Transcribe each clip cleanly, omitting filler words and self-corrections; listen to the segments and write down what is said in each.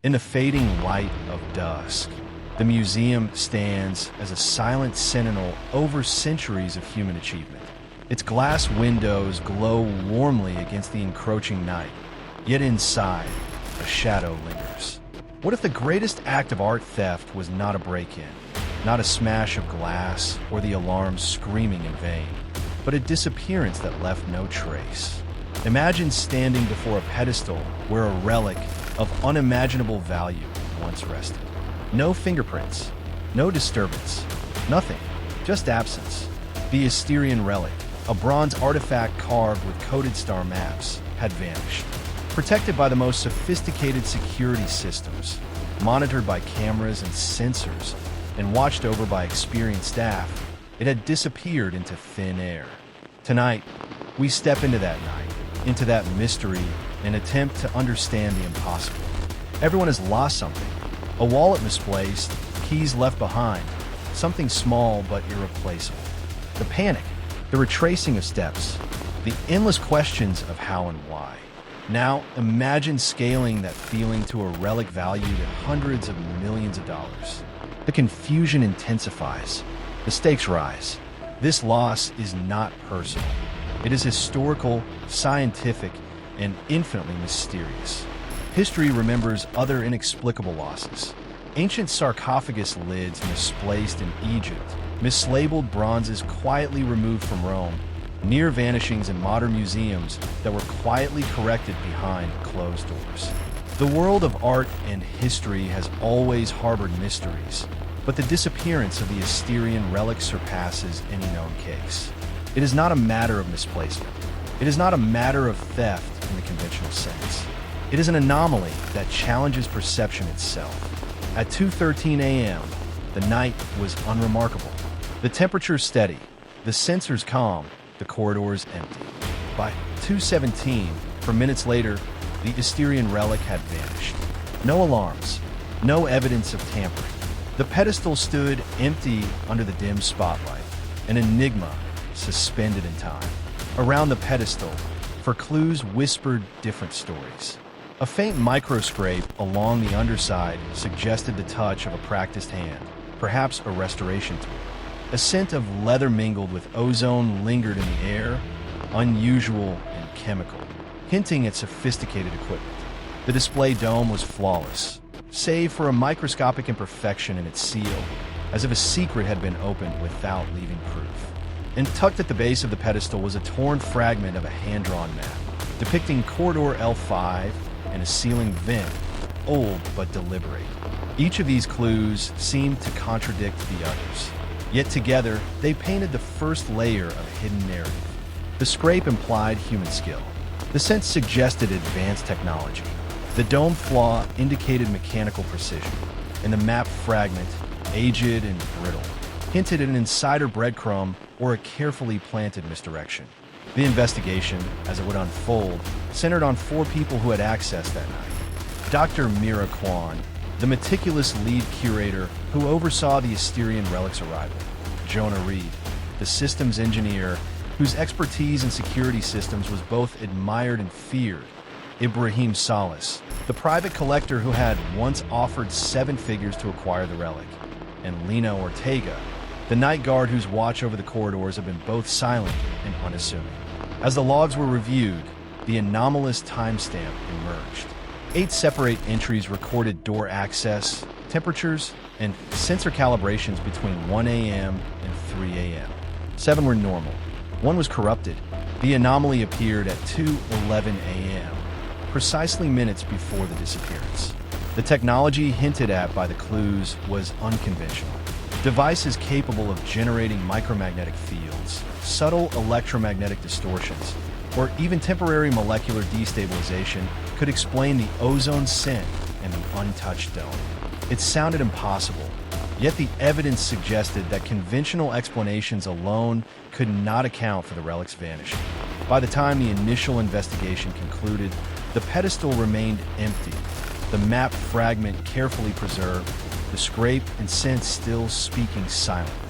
In the fading light of dusk, the museum stands as a silent sentinel over centuries of human achievement. Its glass windows glow warmly against the encroaching night, yet inside, a shadow lingers. What if the greatest act of art theft was not a break-in, not a smash of glass or the alarms screaming in vain, but a disappearance that left no trace? Imagine standing before a pedestal where a relic of unimaginable value once rested. No fingerprints, no disturbance, nothing, just absence. The Asterion Relic, a bronze artifact carved with coded star maps, had vanished. Protected by the most sophisticated security systems, monitored by cameras and sensors, and watched over by experienced staff, it had disappeared into thin air. Tonight, we step into that night, into that mystery, and attempt to understand the impossible. Everyone has lost something. A wallet misplaced, keys left behind, something small but irreplaceable. The panic, the retracing of steps, the endless questions of how and why. Now, imagine scaling that feeling to a relic valued at hundreds of millions of dollars. The confusion intensifies. The stakes rise. This loss is not personal. It is historical, scientific, and infinitely mysterious. History remembers other inexplicable losses. Ancient sarcophagus lids misplaced in Egypt, mislabeled bronzes quietly removed from Rome, near vanishings in modern museums that were quietly corrected behind closed doors. The world of art and history has always harbored mysteries, but the disappearance of the Asterion Relic surpasses any known case. It is not a matter of misplacement. It is not a matter of theft in the conventional sense. It is an anomaly that challenges perception itself. At 2:13 a.m., the night was unremarkable. The temperature steady, the sensors calm, the corridors empty. By 2:17, for minutes later, the Asterion Relic had vanished. No alarms, no evidence of tampering. The pedestal stood empty under the dim spotlight, an enigma suspended in time. Around the pedestal, for clues whispered different stories. A faint microscrape along the underside suggested the touch of a practiced hand, perhaps a restoration tool. A scent of leather mingled with ozone lingered in the air, unusual and chemical, hinting at sophisticated equipment. The display dome was flawless, save for a microscopic imperfection in its seal, as if a secret had been opened without leaving proof. And tucked at the base of the pedestal was a torn fragment of a hand-drawn map, depicting corridor L5 and a ceiling vent, old but deliberate. Each of these clues seemed to contradict the others, yet together they painted the first layer of hidden narrative. The scrape implied human skill. The scent suggested advanced technology. The dome flaw indicated mechanical precision, and the map fragment, aged and brittle, hinted at an insider breadcrumb or a carefully planted misdirection. The investigation, as it would unfold, centered on 4 people who had access that night. Dr. Mira Kwan, the meticulous lead curator who oversaw the Asterion Relic's arrival. Jonah Reed, the systems engineer whose expertise in security systems was both admired and feared. Ibrahim Salas, the private collector who had once offered 7 figures to acquire the relic. And Lena Ortega, the night guard whose watch over the corridors had been both silent and unassuming. As the logs were reviewed, the anomalous timestamp emerged. 8 separate entries recorded door access, temperatures, and sensor calibrations between 1 a.m. and 3 a.m. 7 were normal. 1 was corrupted. The anomaly appeared at 2:11 a.m., precisely minutes before the disappearance. The technology hinted at by the clues was unconventional. Devices capable of generating micromagnetic fields, subtle electromagnetic distortions, or even temporary molecular destabilization could explain the ozone scent and the untouched dome. It sounded impossible, yet the evidence suggested that conventional explanations alone could not account for the relic's vanishing. By the time the initial investigation concluded, the pedestal remained empty, the map fragment carefully preserved, the scrape and scent still speaking silently.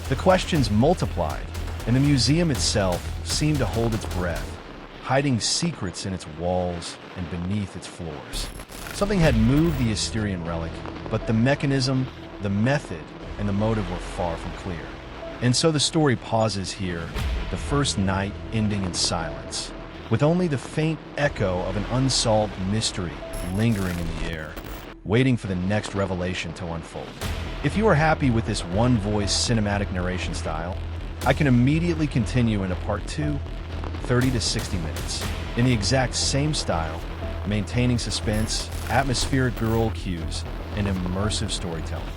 The questions multiplied, and the museum itself seemed to hold its breath, hiding secrets in its walls and beneath its floors. Something had moved the Asterion Relic, but the mechanism, the method, and the motive were far from clear. And so the story pauses here, the first night ending in silence, with only the faint echo of an unsolved mystery lingering in the air, waiting for the next revelation to unfold. If you are happy with this one-voice cinematic narration style, I can immediately continue into part 2, 30 to 60 minutes, in the exact same style, maintaining suspense, atmospheric girl cues, and immersive storytelling.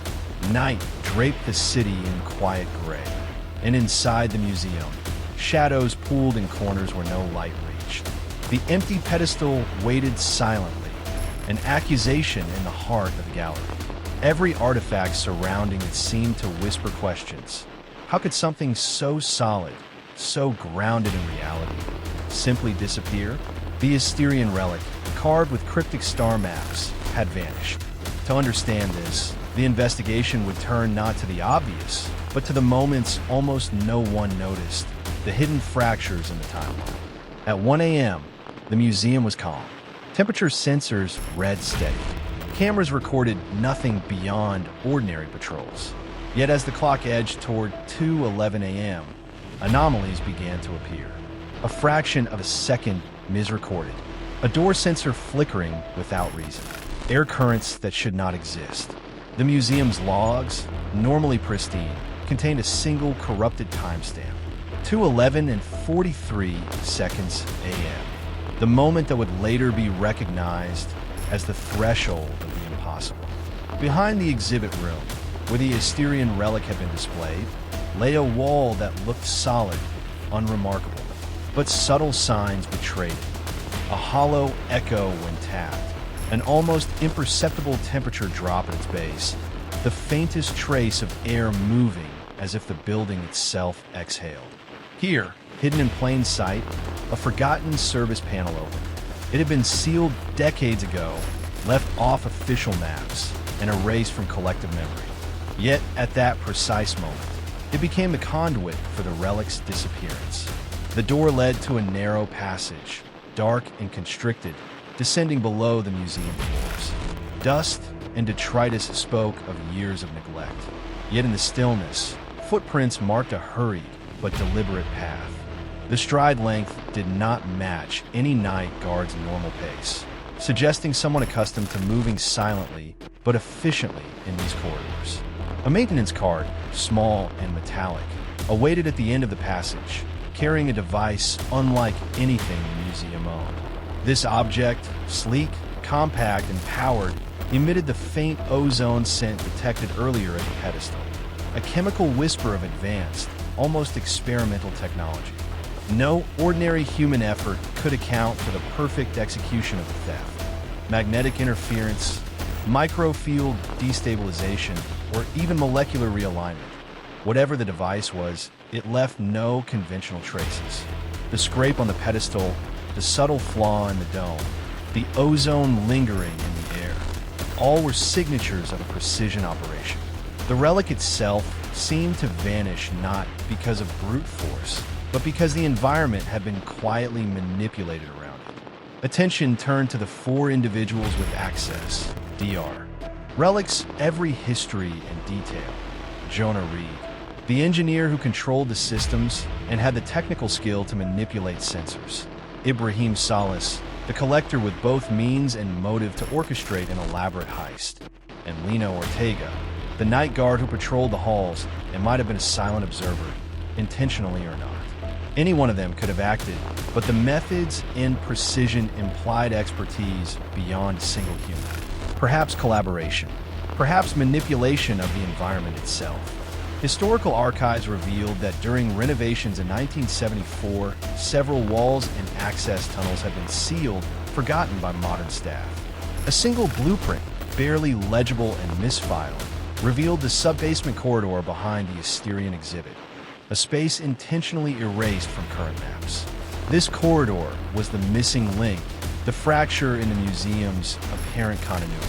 Night draped the city in quiet gray, and inside the museum, shadows pooled in corners where no light reached. The empty pedestal waited silently, an accusation in the heart of the gallery. Every artifact surrounding it seemed to whisper questions. How could something so solid, so grounded in reality, simply disappear? The Asterion Relic, carved with cryptic star maps, had vanished. To understand this, the investigation would turn not to the obvious, but to the moments almost no one noticed, the hidden fractures in the timeline. At 1 a.m., the museum was calm. Temperature sensors read steady. Cameras recorded nothing beyond ordinary patrols. Yet as the clock edged toward 2:11 a.m., anomalies began to appear. A fraction of a second misrecorded. A door sensor flickering without reason. Air currents that should not exist. The museum's logs, normally pristine, contained a single corrupted timestamp. 2:11 and 43 seconds a.m. The moment that would later be recognized as the threshold of the impossible. Behind the exhibit room, where the Asterion Relic had been displayed, lay a wall that looked solid, unremarkable. But subtle signs betrayed it. A hollow echo when tapped, an almost imperceptible temperature drop at its base, the faintest trace of air moving as if the building itself exhaled. Here, hidden in plain sight, a forgotten service panel opened. It had been sealed decades ago, left off official maps, and erased from collective memory. Yet, at that precise moment, it became the conduit for the relic's disappearance. The door led to a narrow passage, dark and constricted, descending below the museum floors. Dust and detritus spoke of years of neglect. Yet in the stillness, footprints marked a hurried but deliberate path. The stride length did not match any night guard's normal pace, suggesting someone accustomed to moving silently but efficiently in these corridors. A maintenance cart, small and metallic, awaited at the end of the passage, carrying a device unlike anything the museum owned. This object, sleek, compact, and powered, emitted the faint ozone scent detected earlier at the pedestal, a chemical whisper of advanced, almost experimental technology. No ordinary human effort could account for the perfect execution of the theft. Magnetic interference, microfield destabilization, or even molecular realignment. Whatever the device was, it left no conventional traces. The scrape on the pedestal, the subtle flaw in the dome, the ozone lingering in the air, all were signatures of a precision operation. The relic itself seemed to vanish not because of brute force, but because the environment had been quietly manipulated around it. Attention turned to the 4 individuals with access, DR. Relic's every history and detail. Jonah Reed, the engineer who controlled the systems and had the technical skill to manipulate sensors. Ibrahim Salas, the collector with both means and motive to orchestrate an elaborate heist. And Lino Ortega, the night guard who patrolled the halls and might have been a silent observer, intentionally or not. Any one of them could have acted, but the methods and precision implied expertise beyond a single human. Perhaps collaboration, perhaps manipulation of the environment itself. Historical archives revealed that during renovations in 1974, several walls and access tunnels had been sealed, forgotten by modern staff. A single blueprint, barely legible and misfiled, revealed the sub-basement corridor behind the Asterion exhibit, a space intentionally erased from current maps. This corridor was the missing link, the fracture in the museum's apparent continuity.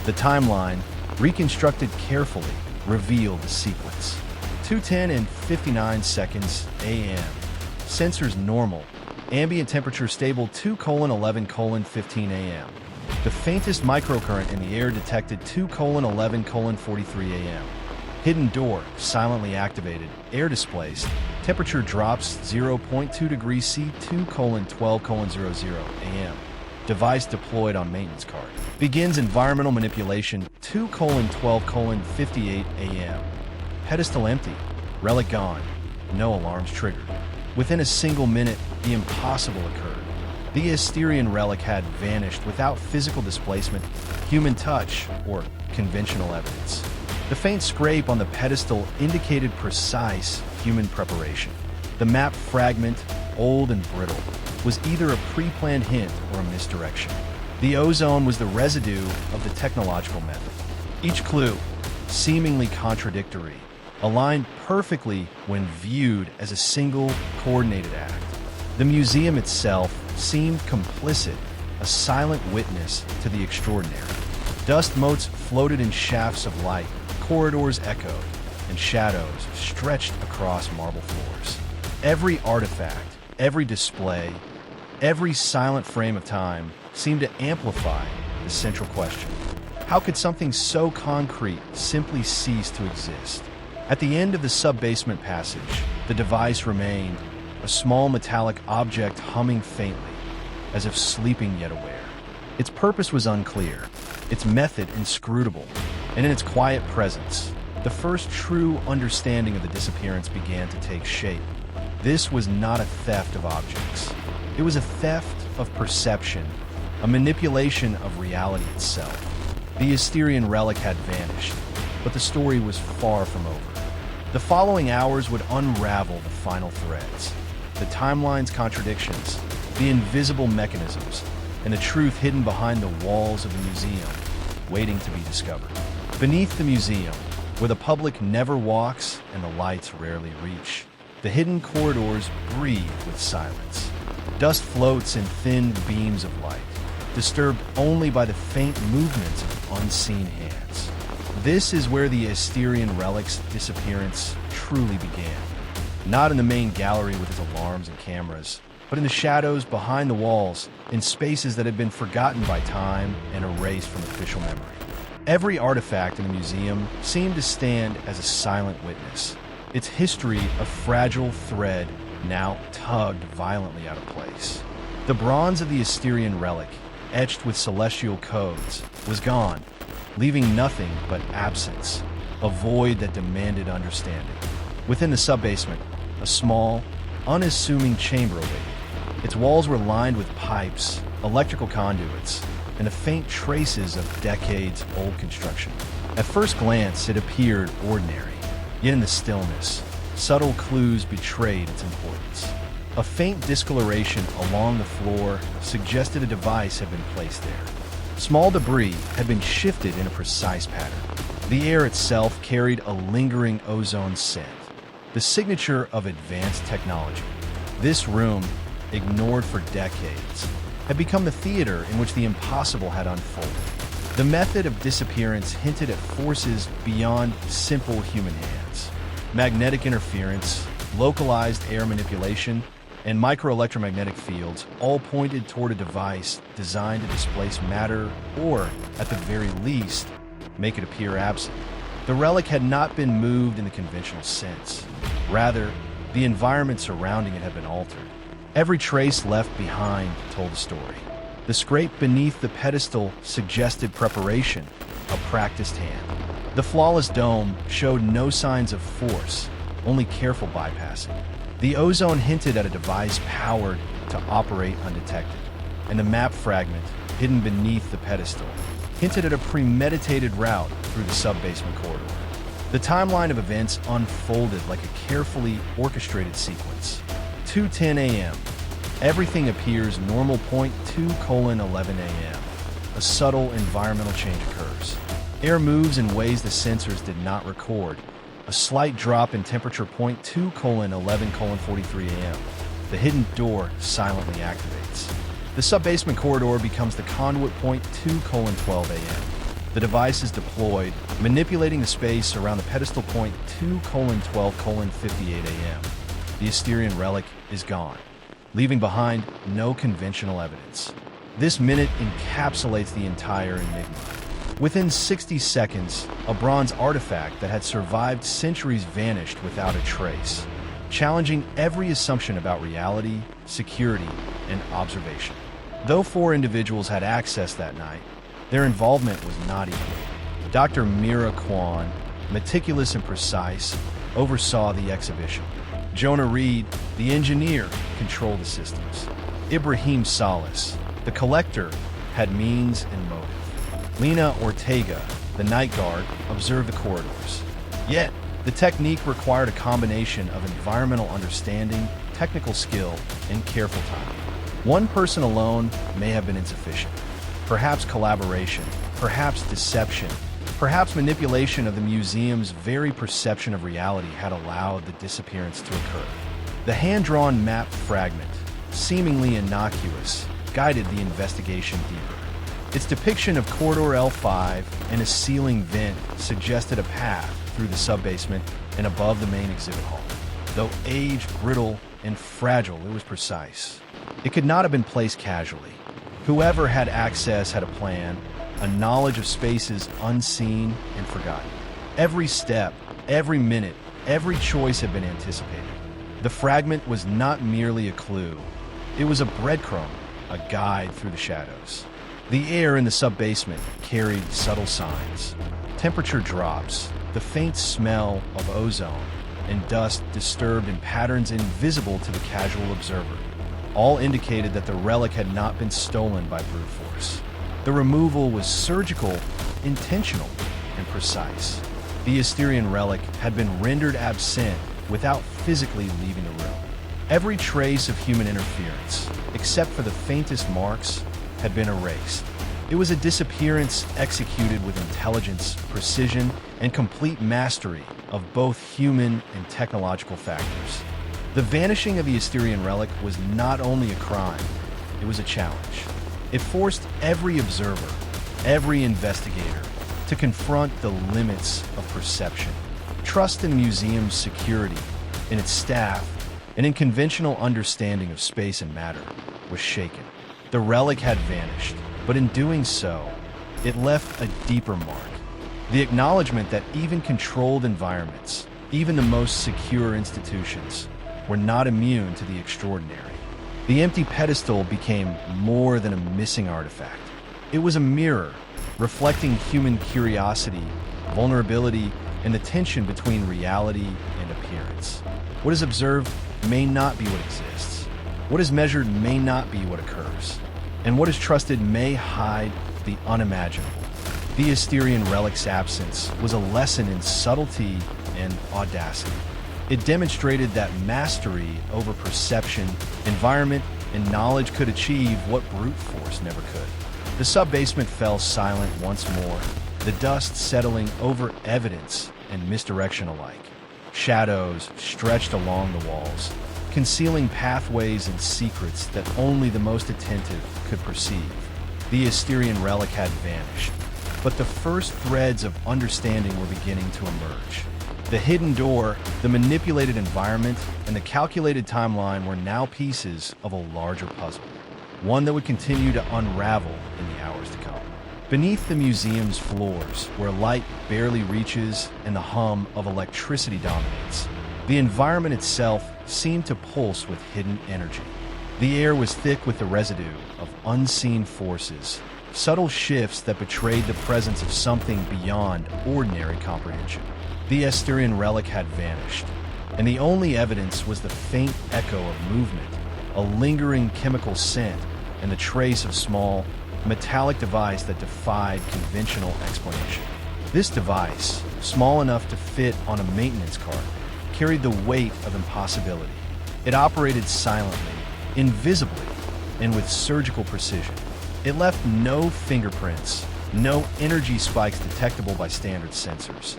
The timeline, reconstructed carefully, revealed the sequence. 2:10 and 59 seconds a.m. Sensors normal. Ambient temperature stable 2:11:15 a.m. The faintest microcurrent in the air detected 2:11:43 a.m. Hidden door, silently activated, air displaced. Temperature drops 0.2 degrees C, 2:12:00 a.m. Device deployed on maintenance card. Begins environmental manipulation 2:12:58 a.m. Pedestal empty. Relic gone. No alarms triggered. Within a single minute, the impossible occurred. The Asterion Relic had vanished without physical displacement, human touch, or conventional evidence. The faint scrape on the pedestal indicated precise human preparation. The map fragment, old and brittle, was either a pre-planned hint or a misdirection. The ozone was the residue of the technological method. Each clue, seemingly contradictory, aligned perfectly when viewed as a single, coordinated act. The museum itself seemed complicit, a silent witness to the extraordinary. Dust motes floated in shafts of light, corridors echoed, and shadows stretched across marble floors. Every artifact, every display, every silent frame of time seemed to amplify the central question. How could something so concrete simply cease to exist? At the end of the sub-basement passage, the device remained, a small metallic object humming faintly, as if sleeping yet aware. Its purpose was unclear, its method inscrutable, and in its quiet presence, the first true understanding of the disappearance began to take shape. This was not a theft of objects. It was a theft of perception, a manipulation of reality itself. The Asterion Relic had vanished, but the story was far from over. The following hours would unravel the final threads, the timeline's contradictions, the invisible mechanisms, and the truth hidden behind the walls of the museum, waiting to be discovered. Beneath the museum, where the public never walks and the lights rarely reach, the hidden corridors breathe with silence. Dust floats in thin beams of light, disturbed only by the faint movements of unseen hands. This is where the Asterion Relic's disappearance truly began. Not in the main gallery with its alarms and cameras, but in the shadows behind the walls, in spaces that had been forgotten by time and erased from official memory. Every artifact in the museum seemed to stand as a silent witness, its history a fragile thread now tugged violently out of place. The bronze of the Asterion Relic, etched with celestial codes, was gone, leaving nothing but absence, a void that demanded understanding. Within the sub-basement, a small, unassuming chamber awaited. Its walls were lined with pipes, electrical conduits, and the faint traces of decades-old construction. At first glance, it appeared ordinary, yet in the stillness, subtle clues betrayed its importance. A faint discoloration along the floor suggested a device had been placed there. Small debris had been shifted in a precise pattern. The air itself carried a lingering ozone scent, the signature of advanced technology. This room, ignored for decades, had become the theater in which the impossible had unfolded. The method of disappearance hinted at forces beyond simple human hands. Magnetic interference, localized air manipulation, and microelectromagnetic fields all pointed toward a device designed to displace matter or, at the very least, make it appear absent. The relic had not been moved in the conventional sense. Rather, the environment surrounding it had been altered. Every trace left behind told a story. The scrape beneath the pedestal suggested preparation, a practiced hand. The flawless dome showed no signs of force, only careful bypassing. The ozone hinted at a device powered to operate undetected, and the map fragment, hidden beneath the pedestal, hinted at a premeditated route through the sub-basement corridor. The timeline of events unfolded like a carefully orchestrated sequence. 2:10 a.m. Everything appears normal. 2:11 a.m. A subtle environmental change occurs. Air moves in ways the sensors did not record. A slight drop in temperature. 2:11:43 a.m. The hidden door silently activates. The sub-basement corridor becomes the conduit. 2:12 a.m. The device is deployed, manipulating the space around the pedestal. 2:12:58 a.m. The Asterion Relic is gone, leaving behind no conventional evidence. This minute encapsulates the entire enigma. Within 60 seconds, a bronze artifact that had survived centuries vanished without a trace, challenging every assumption about reality, security, and observation. Though 4 individuals had access that night, their involvement was not equal. Dr. Mira Kwan, meticulous and precise, oversaw the exhibition. Jonah Reed, the engineer, controlled the systems. Ibrahim Salas, the collector, had means and motive. Lena Ortega, the night guard, observed the corridors. Yet, the technique required a combination of environmental understanding, technical skill, and careful timing. One person alone may have been insufficient. Perhaps collaboration, perhaps deception, perhaps manipulation of the museum's very perception of reality had allowed the disappearance to occur. The hand-drawn map fragment, seemingly innocuous, guided the investigation deeper. Its depiction of Corridor L5 and a ceiling vent suggested a path through the subbasement and above the main exhibit hall. Though aged, brittle, and fragile, it was precise. It could not have been placed casually. Whoever had access had a plan, a knowledge of spaces unseen and forgotten. Every step, every minute, every choice had been anticipated. The fragment was not merely a clue. It was a breadcrumb, a guide through the shadows. The air in the subbasement carried subtle signs. Temperature drops, the faint smell of ozone, and dust disturbed in patterns invisible to the casual observer. All indicated that the relic had not been stolen by brute force. The removal was surgical, intentional, and precise. The Asterion Relic had been rendered absent without physically leaving the room. Every trace of human interference, except for the faintest marks, had been erased. It was a disappearance executed with intelligence, precision, and complete mastery of both human and technological factors. The vanishing of the Asterion Relic was not only a crime, it was a challenge. It forced every observer, every investigator, to confront the limits of perception. Trust in the museum's security, in its staff, and in conventional understanding of space and matter was shaken. The relic had vanished, but in doing so, it left a deeper mark. The acknowledgement that even controlled environments, even the most secure institutions, were not immune to the extraordinary. The empty pedestal became more than a missing artifact. It was a mirror, reflecting human curiosity, vulnerability, and the tension between reality and appearance. What is observed may not be what exists. What is measured may not be what occurs. And what is trusted may hide the unimaginable. The Asterion Relic's absence was a lesson in subtlety and audacity. It demonstrated that mastery over perception, environment, and knowledge could achieve what brute force never could. The subbasement fell silent once more, the dust settling over evidence and misdirection alike. Shadows stretched along the walls, concealing pathways and secrets that only the most attentive could perceive. The Asterion Relic had vanished, but the first threads of understanding were beginning to emerge. The hidden door, the manipulated environment, and the calculated timeline were now pieces of a larger puzzle, one that would continue to unravel in the hours to come. Beneath the museum's floors, where light barely reaches and the hum of electricity dominates, the environment itself seemed to pulse with hidden energy. The air was thick with the residue of unseen forces, subtle shifts that betrayed the presence of something beyond ordinary comprehension. The Asterion Relic had vanished, and the only evidence was the faint echo of movement, a lingering chemical scent, and the trace of small, metallic device that defied conventional explanation. This device, small enough to fit on a maintenance cart, carried the weight of impossibility. It operated silently, invisibly, and with surgical precision. It left no fingerprints, no energy spikes detectable by standard sensors.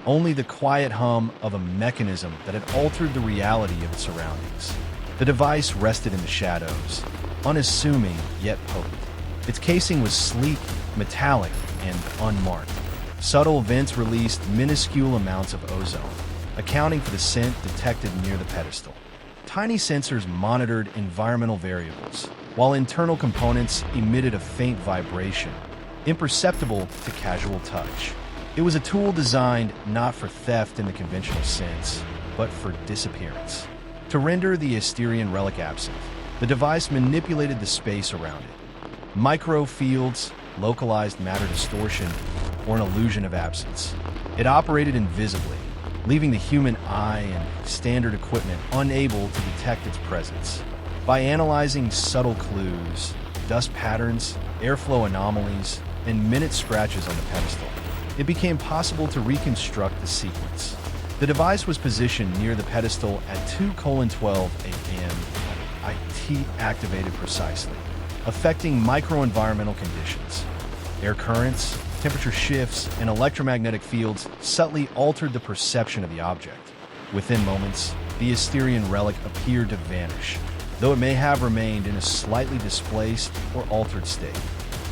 Only the quiet hum of a mechanism that had altered the reality of its surroundings. The device rested in the shadows, unassuming yet potent. Its casing was sleek, metallic, and unmarked. Subtle vents released minuscule amounts of ozone, accounting for the scent detected near the pedestal. Tiny sensors monitored environmental variables, while internal components emitted a faint vibration, imperceptible to casual touch. It was a tool designed not for theft in the conventional sense, but for disappearance. To render the Asterion Relic absent, the device manipulated the space around it. Microfields, localized matter distortion, or an illusion of absence. It operated invisibly, leaving the human eye and standard equipment unable to detect its presence. By analyzing subtle clues, dust patterns, airflow anomalies, and minute scratches on the pedestal, it became possible to reconstruct the sequence. The device was positioned near the pedestal at 2:12 a.m. IT activated precisely, affecting microenvironmental conditions. Air currents, temperature shifts, and electromagnetic fields subtly altered the perception of the object. Within moments, the Asterion Relic appeared to vanish, though it may have remained in a slightly displaced or altered state.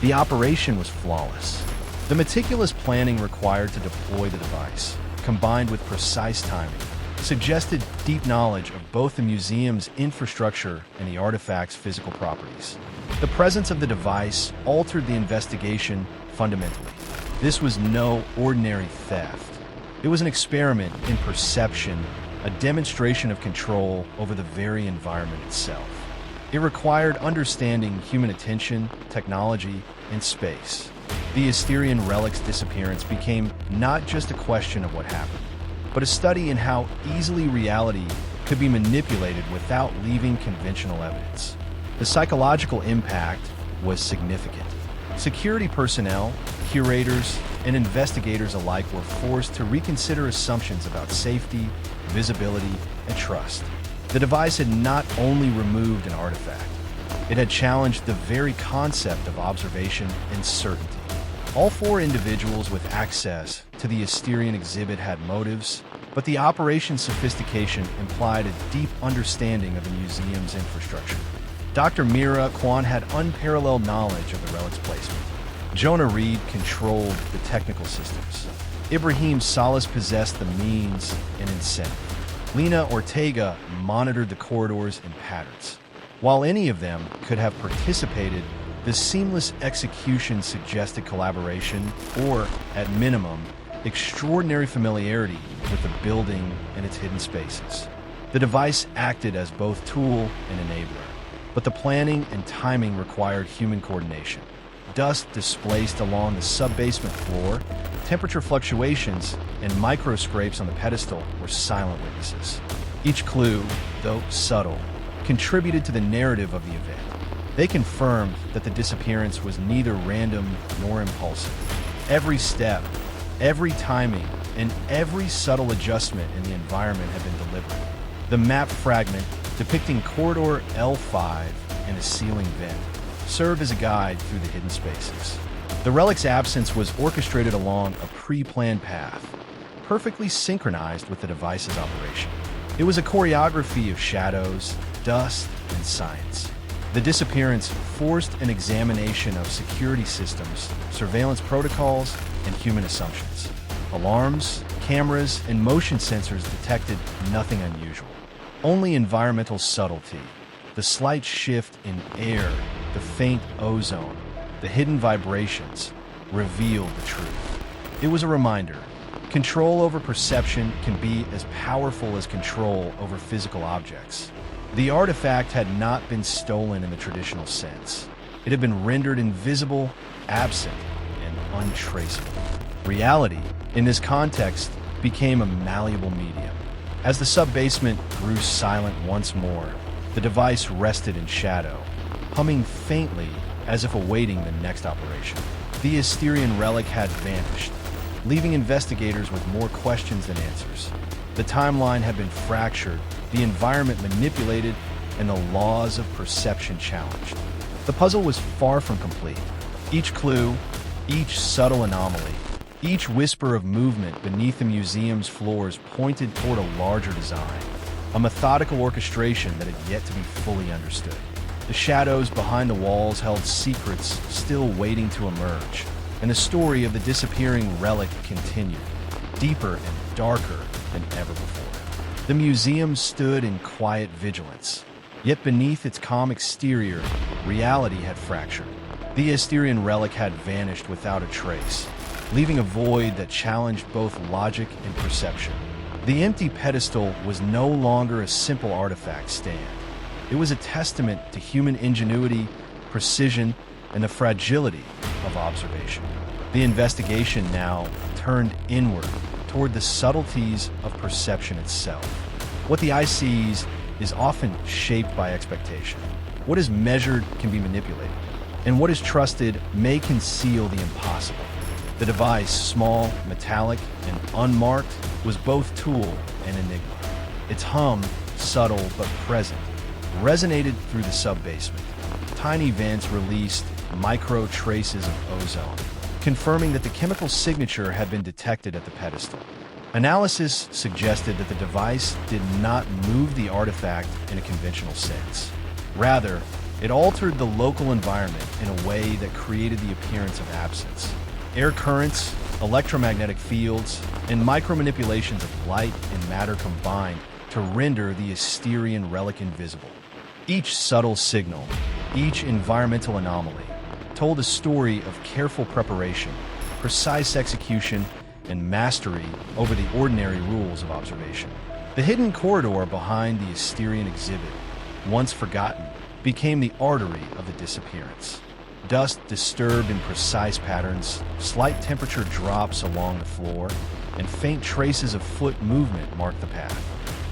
The operation was flawless. The meticulous planning required to deploy the device, combined with precise timing, suggested deep knowledge of both the museum's infrastructure and the artifact's physical properties. The presence of the device altered the investigation fundamentally. This was no ordinary theft. It was an experiment in perception, a demonstration of control over the very environment itself. It required understanding human attention, technology, and space. The Asterion Relic's disappearance became not just a question of what happened, but a study in how easily reality could be manipulated without leaving conventional evidence. The psychological impact was significant. Security personnel, curators, and investigators alike were forced to reconsider assumptions about safety, visibility, and trust. The device had not only removed an artifact, it had challenged the very concept of observation and certainty. All four individuals with access to the Asterion exhibit had motives, but the operation's sophistication implied a deep understanding of the museum's infrastructure. Dr. Mira Kwan had unparalleled knowledge of the relic's placement. Jonah Reed controlled the technical systems. Ibrahim Salas possessed the means and incentive. Lena Ortega monitored the corridors and patterns. While any of them could have participated, the seamless execution suggested collaboration or, at minimum, extraordinary familiarity with the building and its hidden spaces. The device acted as both tool and enabler, but the planning and timing required human coordination. Dust displaced along the sub-basement floor, temperature fluctuations, and microscrapes on the pedestal were silent witnesses. Each clue, though subtle, contributed to the narrative of the event. They confirmed that the disappearance was neither random nor impulsive. Every step, every timing, and every subtle adjustment in the environment had been deliberate. The map fragment depicting corridor L5 and a ceiling vent served as a guide through the hidden spaces. The relic's absence was orchestrated along a pre-planned path, perfectly synchronized with the device's operation. It was a choreography of shadows, dust, and science. The disappearance forced an examination of security systems, surveillance protocols, and human assumptions. Alarms, cameras, and motion sensors detected nothing unusual. Only environmental subtlety, the slight shift in air, the faint ozone, the hidden vibrations, revealed the truth. It was a reminder. Control over perception can be as powerful as control over physical objects. The artifact had not been stolen in the traditional sense. It had been rendered invisible, absent, and untraceable. Reality, in this context, became a malleable medium. As the sub-basement grew silent once more, the device rested in shadow, humming faintly as if awaiting the next operation. The Asterion Relic had vanished, leaving investigators with more questions than answers. The timeline had been fractured, the environment manipulated, and the laws of perception challenged. The puzzle was far from complete. Each clue, each subtle anomaly, each whisper of movement beneath the museum's floors pointed toward a larger design, a methodical orchestration that had yet to be fully understood. The shadows behind the walls held secrets still waiting to emerge, and the story of the disappearing relic continued, deeper and darker than ever before. The museum stood in quiet vigilance, Yet beneath its calm exterior, reality had fractured. The Asterion Relic had vanished without a trace, leaving a void that challenged both logic and perception. The empty pedestal was no longer a simple artifact stand. It was a testament to human ingenuity, precision, and the fragility of observation. The investigation now turned inward toward the subtleties of perception itself. What the eye sees is often shaped by expectation. What is measured can be manipulated, and what is trusted may conceal the impossible. The device, small, metallic, and unmarked, was both tool and enigma. Its hum, subtle but present, resonated through the sub-basement. Tiny vents released micro traces of ozone, confirming that the chemical signature had been detected at the pedestal. Analysis suggested that the device did not move the artifact in a conventional sense. Rather, it altered the local environment in a way that created the appearance of absence. Air currents, electromagnetic fields, and micromanipulations of light and matter combined to render the Asterion Relic invisible. Each subtle signal, each environmental anomaly, told a story of careful preparation, precise execution, and mastery over the ordinary rules of observation. The hidden corridor behind the Asterion exhibit, once forgotten, became the artery of the disappearance. Dust disturbed in precise patterns, slight temperature drops along the floor, and faint traces of foot movement marked the path.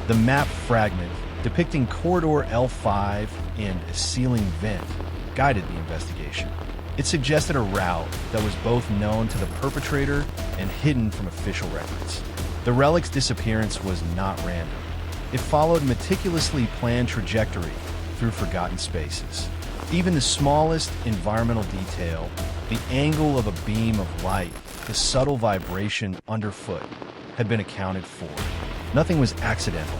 The map fragment, depicting corridor L5 and a ceiling vent, guided the investigation. It suggested a route that was both known to the perpetrator and hidden from official records. The relic's disappearance was not random. It followed a meticulously planned trajectory through forgotten spaces. Even the smallest environmental detail, the angle of a beam of light, the subtle vibration underfoot, had been accounted for. Nothing was accidental.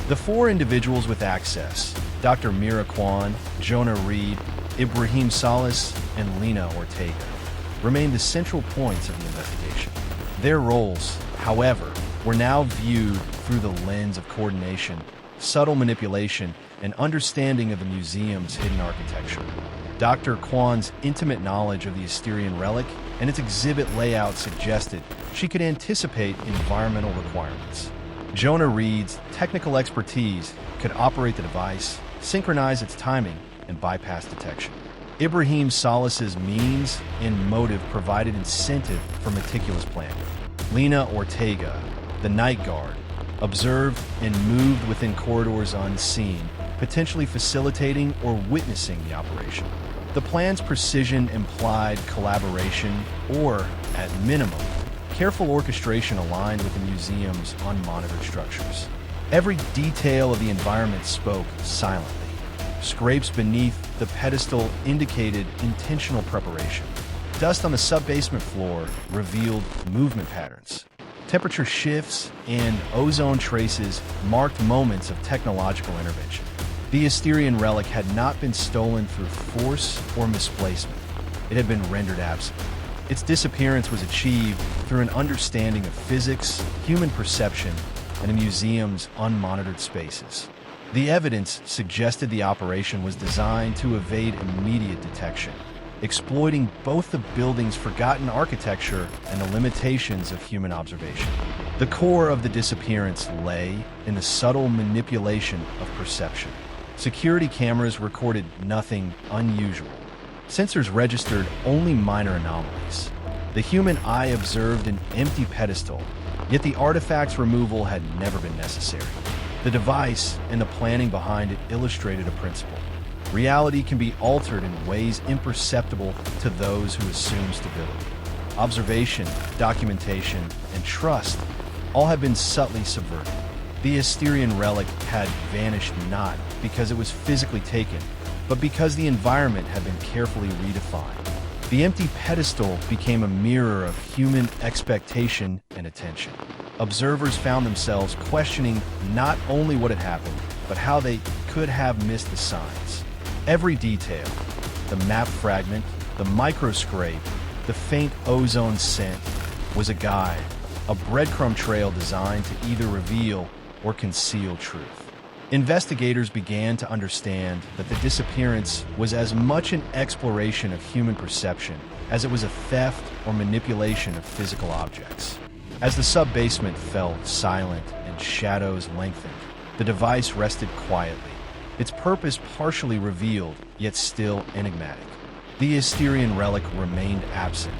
The four individuals with access, Dr. Mira Kwan, Jonah Reed, Ibrahim Salas, and Lena Ortega, remained the central points of the investigation. Their roles, however, were now viewed through the lens of coordination, subtle manipulation, and understanding of the museum's hidden architecture. Dr. Kwan's intimate knowledge of the Asterion Relic and its exhibit layout suggested she could anticipate environmental requirements. Jonah Reed's technical expertise could operate the device, synchronize its timing, and bypass detection. Ibrahim Salas's means and motive provided incentive for meticulous planning. Lena Ortega, the night guard, observed and moved within corridors unseen, potentially facilitating or witnessing the operation. The plan's precision implied collaboration or, at minimum, careful orchestration aligned with the museum's unmonitored structures. Every detail of the environment spoke silently. Scrapes beneath the pedestal indicated intentional preparation. Dust on the sub-basement floor revealed movement patterns. Temperature shifts and ozone traces marked moments of technological intervention. The Asterion Relic had not been stolen through force or misplacement. It had been rendered absent. Its disappearance was achieved through an understanding of physics, human perception, and the museum's unmonitored spaces. The evidence suggested the operation was designed to evade immediate detection, exploiting both the building's forgotten architecture and the limitations of human observation. The core of the disappearance lay in the subtle manipulation of perception. Security cameras recorded nothing unusual. Sensors registered only minor anomalies. The human eye observed an empty pedestal, yet the artifact's removal had never been necessary. The device and the planning behind it illustrated a principle. Reality can be altered in ways imperceptible to those who assume stability. Observation, documentation, and trust all have been subtly subverted. The Asterion Relic had vanished not because it was physically taken, but because the environment had been carefully redefined. The empty pedestal became a mirror of human expectation and attention. Observers found themselves questioning not only what had happened, but how they could have missed the signs. Every detail, the map fragment, the microscrape, the faint ozone scent, was a guide, a breadcrumb trail designed to either reveal or conceal truth. Investigators began to understand that the disappearance was as much an exploration of human perception as it was a theft or manipulation of physical objects. As the sub-basement fell silent and shadows lengthened, the device rested quietly, its purpose partially revealed, yet still enigmatic. The Asterion Relic remained absent,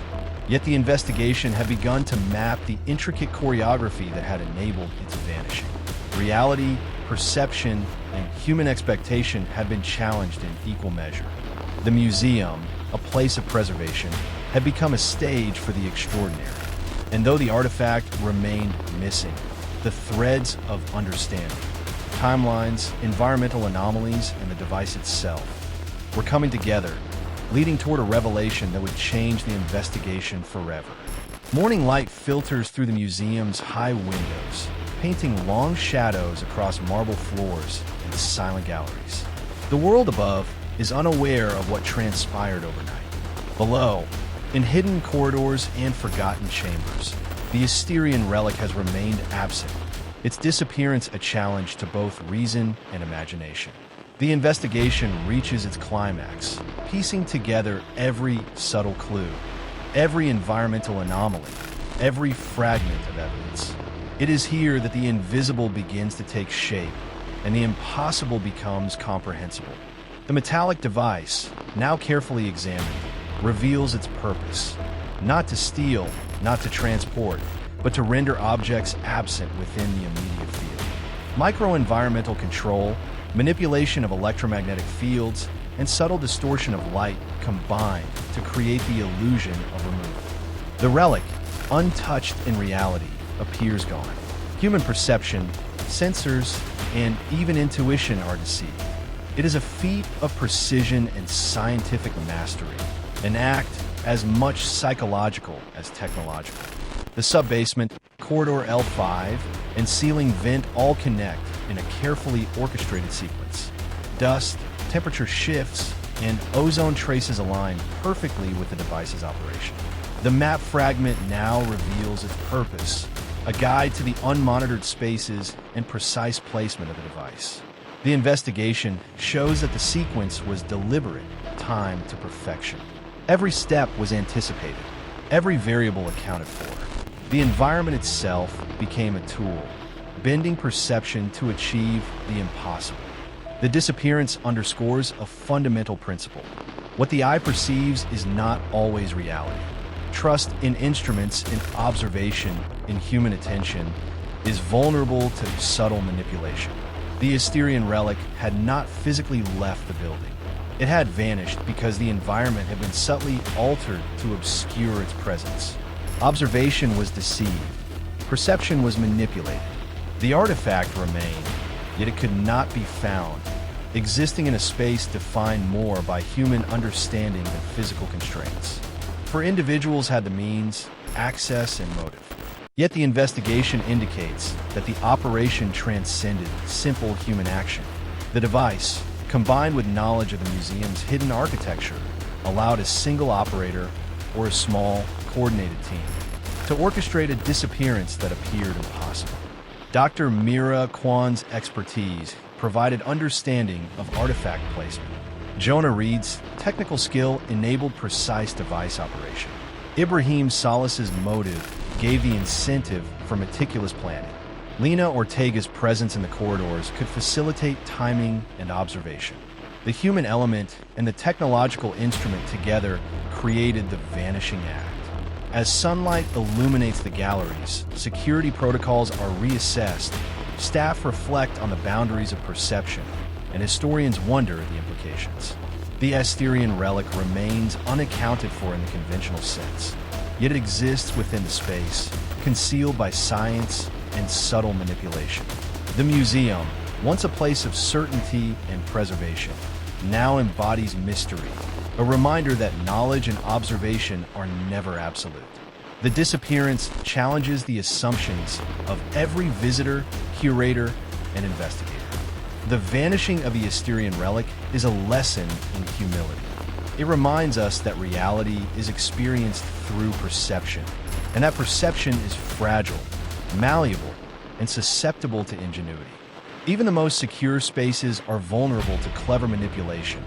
yet the investigation had begun to map the intricate choreography that had enabled its vanishing. Reality, perception, and human expectation had been challenged in equal measure. The museum, a place of preservation, had become a stage for the extraordinary. And though the artifact remained missing, the threads of understanding, timelines, environmental anomalies, and the device itself were coming together, leading toward a revelation that would change the investigation forever. Morning light filters through the museum's high windows, painting long shadows across marble floors and silent galleries. The world above is unaware of what transpired overnight. Below, in hidden corridors and forgotten chambers, the Asterion Relic has remained absent, its disappearance a challenge to both reason and imagination. The investigation reaches its climax, piecing together every subtle clue, every environmental anomaly, every fragment of evidence. It is here that the invisible begins to take shape, and the impossible becomes comprehensible. The metallic device, now carefully examined, reveals its purpose: not to steal, not to transport, but to render objects absent within the immediate field. Micro-environmental control, manipulation of electromagnetic fields, and subtle distortion of light combine to create the illusion of removal. The relic, untouched in reality, appears gone. Human perception, sensors, and even intuition are deceived. It is a feat of precision and scientific mastery, an act as much psychological as technological. The sub-basement, corridor L5, and ceiling vent all connect in a carefully orchestrated sequence. Dust, temperature shifts, and ozone traces align perfectly with the device's operation. The map fragment now reveals its purpose: a guide to the unmonitored spaces and precise placement of the device. The investigation shows that the sequence was deliberate, timed to perfection. Every step was anticipated, every variable accounted for. The environment itself became a tool, bending perception to achieve the impossible. The disappearance underscores a fundamental principle: what the eye perceives is not always reality. Trust in instruments, in observation, in human attention is vulnerable to subtle manipulation. The Asterion Relic had not physically left the building. It had vanished because the environment had been subtly altered to obscure its presence. Observation was deceived. Perception was manipulated. The artifact remained, yet it could not be found, existing in a space defined more by human understanding than physical constraints. For individuals had the means, access, and motive. Yet the investigation indicates that the operation transcended simple human action. The device, combined with knowledge of the museum's hidden architecture, allowed a single operator or a small, coordinated team to orchestrate a disappearance that appeared impossible. Dr. Mira Kwan's expertise provided understanding of artifact placement. Jonah Reed's technical skill enabled precise device operation. Ibrahim Salas's motive gave the incentive for meticulous planning. Lena Ortega's presence in the corridors could facilitate timing and observation. The human element and the technological instrument together created the vanishing act. As sunlight illuminates the galleries, security protocols are reassessed, staff reflect on the boundaries of perception, and historians wonder at the implications. The Asterion Relic remains unaccounted for in the conventional sense, yet it exists within the space, concealed by science and subtle manipulation. The museum, once a place of certainty and preservation, now embodies mystery, a reminder that knowledge and observation are never absolute. The disappearance challenges the assumptions of every visitor, curator, and investigator. The vanishing of the Asterion Relic is a lesson in humility. It reminds us that reality is experienced through perception, and that perception is fragile, malleable, and susceptible to ingenuity. Even the most secure spaces are vulnerable to clever manipulation,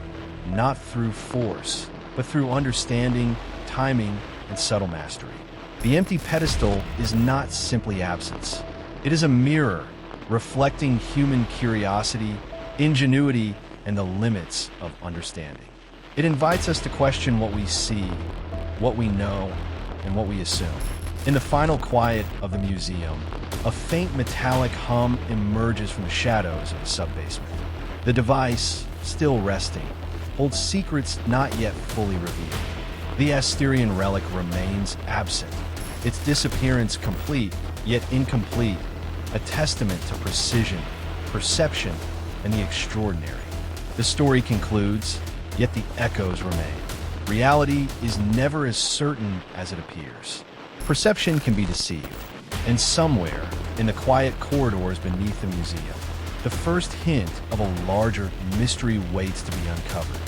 not through force, but through understanding, timing, and subtle mastery. The empty pedestal is not simply absence. It is a mirror reflecting human curiosity, ingenuity, and the limits of understanding. It invites us to question what we see, what we know, and what we assume. In the final quiet of the museum, a faint metallic hum emerges from the shadows of the sub-basement. The device, still resting, holds secrets not yet fully revealed. The Asterion Relic remains absent, its disappearance complete, yet incomplete, a testament to precision, perception, and the extraordinary. The story concludes, yet the echoes remain. Reality is never as certain as it appears. Perception can be deceived, and somewhere, in the quiet corridors beneath the museum, the first hint of a larger mystery waits to be uncovered.